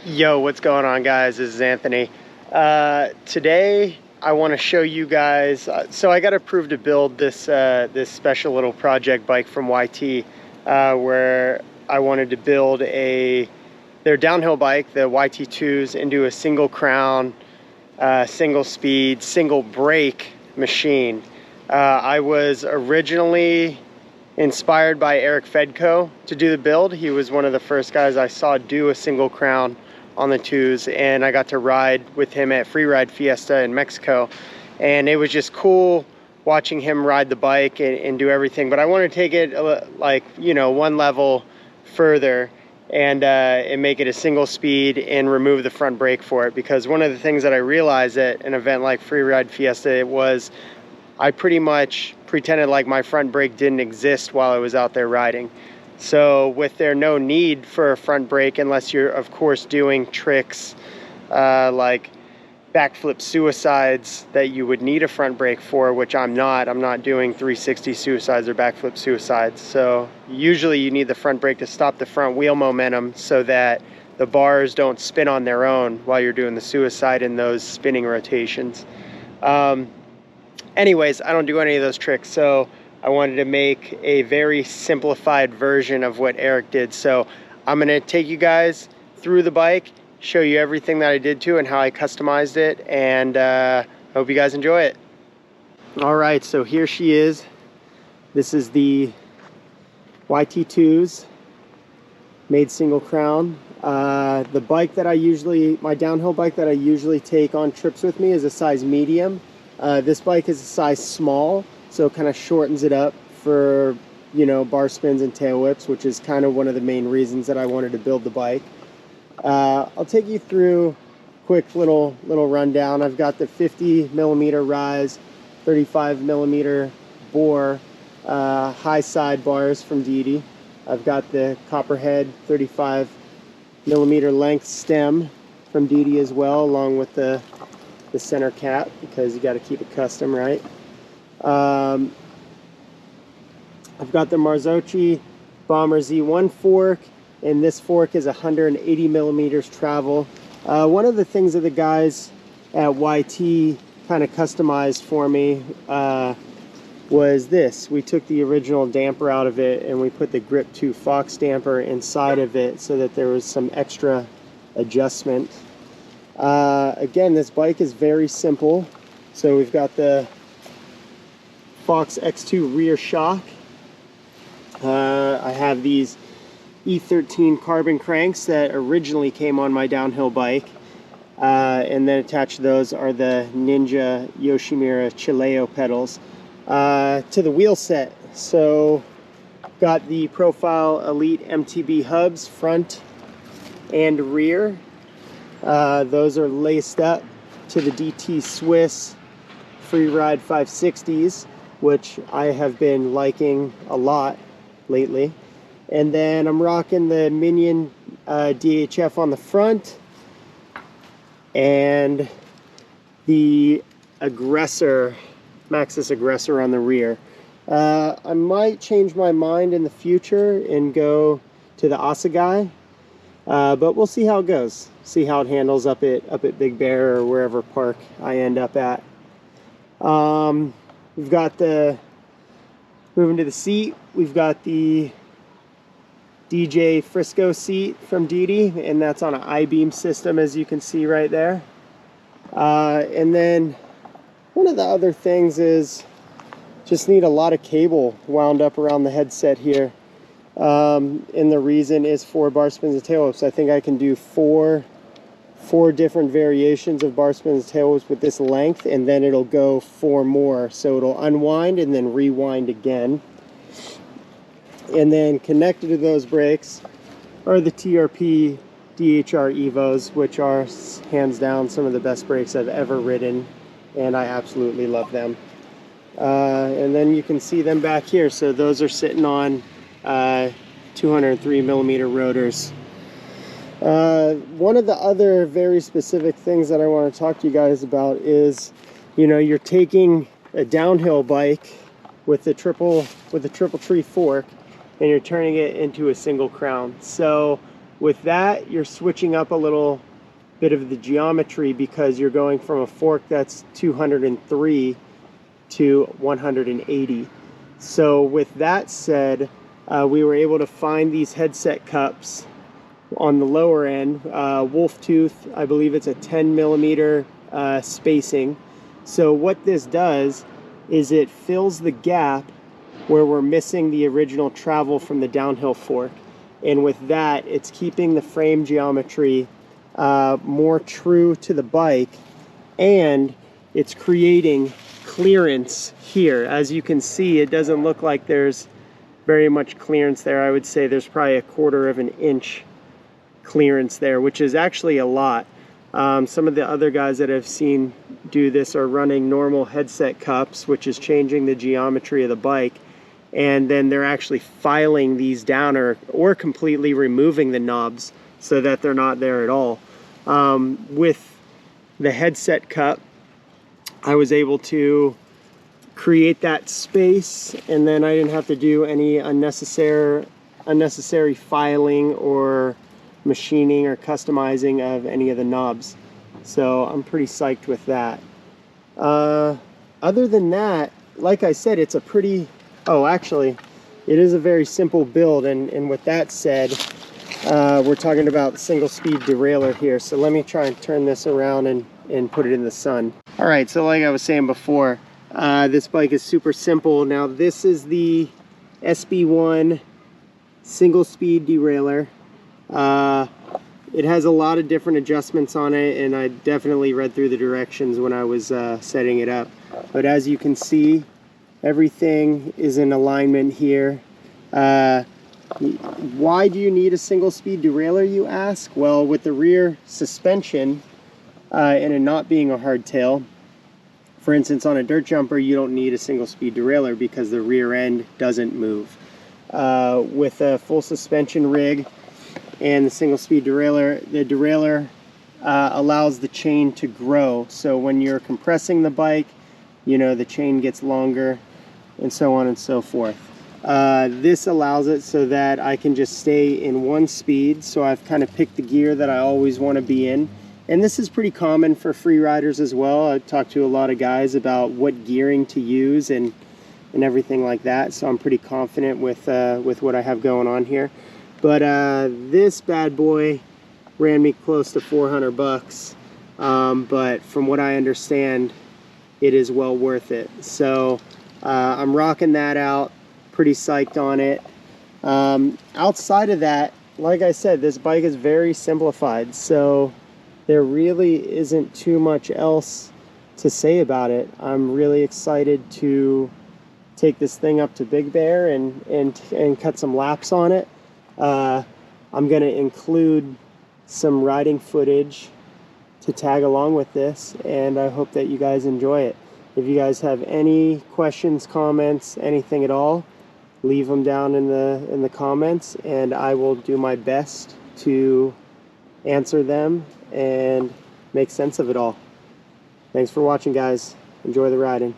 Yo, what's going on, guys? This is Anthony. Today I want to show you guys, so I got approved to build this this special little project bike from YT, where I wanted to build their downhill bike, the YT Tues, into a single crown, single speed, single brake machine. I was originally inspired by Eric Fedko to do the build. He was one of the first guys I saw do a single crown on the Tues, and I got to ride with him at Freeride Fiesta in Mexico, and it was just cool watching him ride the bike and do everything. But I want to take it like, you know, one level further and make it a single speed and remove the front brake for it, because one of the things that I realized at an event like Freeride Fiesta was I pretty much pretended like my front brake didn't exist while I was out there riding. So with there no need for a front brake, unless you're of course doing tricks like backflip suicides that you would need a front brake for, which I'm not doing 360 suicides or backflip suicides. So usually you need the front brake to stop the front wheel momentum so that the bars don't spin on their own while you're doing the suicide in those spinning rotations. Anyways, I don't do any of those tricks, so I wanted to make a very simplified version of what Eric did. So I'm going to take you guys through the bike, show you everything that I did to and how I customized it, and hope you guys enjoy it. All right, so here she is. This is the YT Tues made single crown. The bike that my downhill bike that I usually take on trips with me is a size medium. This bike is a size small, so it kind of shortens it up for, you know, bar spins and tail whips, which is kind of one of the main reasons that I wanted to build the bike. I'll take you through a quick little rundown. I've got the 50 millimeter rise, 35 millimeter bore high side bars from Didi. I've got the Copperhead 35 millimeter length stem from Didi as well, along with the center cap, because you got to keep it custom, right? I've got the Marzocchi Bomber Z1 fork, and this fork is 180 millimeters travel. One of the things that the guys at YT kind of customized for me was this. We took the original damper out of it and we put the Grip 2 Fox damper inside of it so that there was some extra adjustment. Again, this bike is very simple. So we've got the Fox X2 rear shock. I have these E13 carbon cranks that originally came on my downhill bike. And then attached to those are the Ninja Yoshimura Chileo pedals to the wheel set. So got the Profile Elite MTB hubs front and rear. Those are laced up to the DT Swiss Freeride 560s, which I have been liking a lot lately. And then I'm rocking the Minion DHF on the front and the Aggressor, Maxxis Aggressor on the rear. I might change my mind in the future and go to the Assegai, but we'll see how it goes. See how it handles up at Big Bear or wherever park I end up at. We've got moving to the seat, we've got the DJ Frisco seat from Didi, and that's on an I-beam system, as you can see right there. And then one of the other things is just need a lot of cable wound up around the headset here. And the reason is for bar spins and tail whips. I think I can do four different variations of bar spins and tail whips with this length, and then it'll go 4 more. So it'll unwind and then rewind again. And then connected to those brakes are the TRP DHR Evos, which are hands down some of the best brakes I've ever ridden, and I absolutely love them. And then you can see them back here. So those are sitting on 203 millimeter rotors. One of the other very specific things that I want to talk to you guys about is, you know, you're taking a downhill bike with the triple tree fork and you're turning it into a single crown. So with that, you're switching up a little bit of the geometry because you're going from a fork that's 203 to 180. So with that said, we were able to find these headset cups on the lower end, wolf tooth, I believe it's a 10 millimeter spacing. So what this does is it fills the gap where we're missing the original travel from the downhill fork. And with that, it's keeping the frame geometry more true to the bike, and it's creating clearance here. As you can see, it doesn't look like there's very much clearance there. I would say there's probably 1/4 of an inch clearance there, which is actually a lot. Some of the other guys that I've seen do this are running normal headset cups, which is changing the geometry of the bike, and then they're actually filing these down or completely removing the knobs so that they're not there at all. With the headset cup, I was able to create that space, and then I didn't have to do any unnecessary filing or machining or customizing of any of the knobs. So I'm pretty psyched with that. Other than that, like I said, it's a pretty, actually it is a very simple build, and with that said, we're talking about single speed derailleur here. So let me try and turn this around and put it in the sun. All right, so like I was saying before, this bike is super simple. Now this is the SB1 single speed derailleur. It has a lot of different adjustments on it, and I definitely read through the directions when I was setting it up. But as you can see, everything is in alignment here. Why do you need a single speed derailleur, you ask? Well, with the rear suspension and it not being a hardtail, for instance, on a dirt jumper, you don't need a single speed derailleur because the rear end doesn't move. With a full suspension rig and the single speed derailleur, the derailleur allows the chain to grow. So when you're compressing the bike, you know, the chain gets longer and so on and so forth. This allows it so that I can just stay in one speed. So I've kind of picked the gear that I always want to be in. And this is pretty common for free riders as well. I've talked to a lot of guys about what gearing to use and everything like that. So I'm pretty confident with what I have going on here. But this bad boy ran me close to 400 bucks. But from what I understand, it is well worth it. So I'm rocking that out. Pretty psyched on it. Outside of that, like I said, this bike is very simplified. So there really isn't too much else to say about it. I'm really excited to take this thing up to Big Bear and cut some laps on it. I'm going to include some riding footage to tag along with this, and I hope that you guys enjoy it. If you guys have any questions, comments, anything at all, leave them down in the comments, and I will do my best to answer them and make sense of it all. Thanks for watching, guys. Enjoy the riding.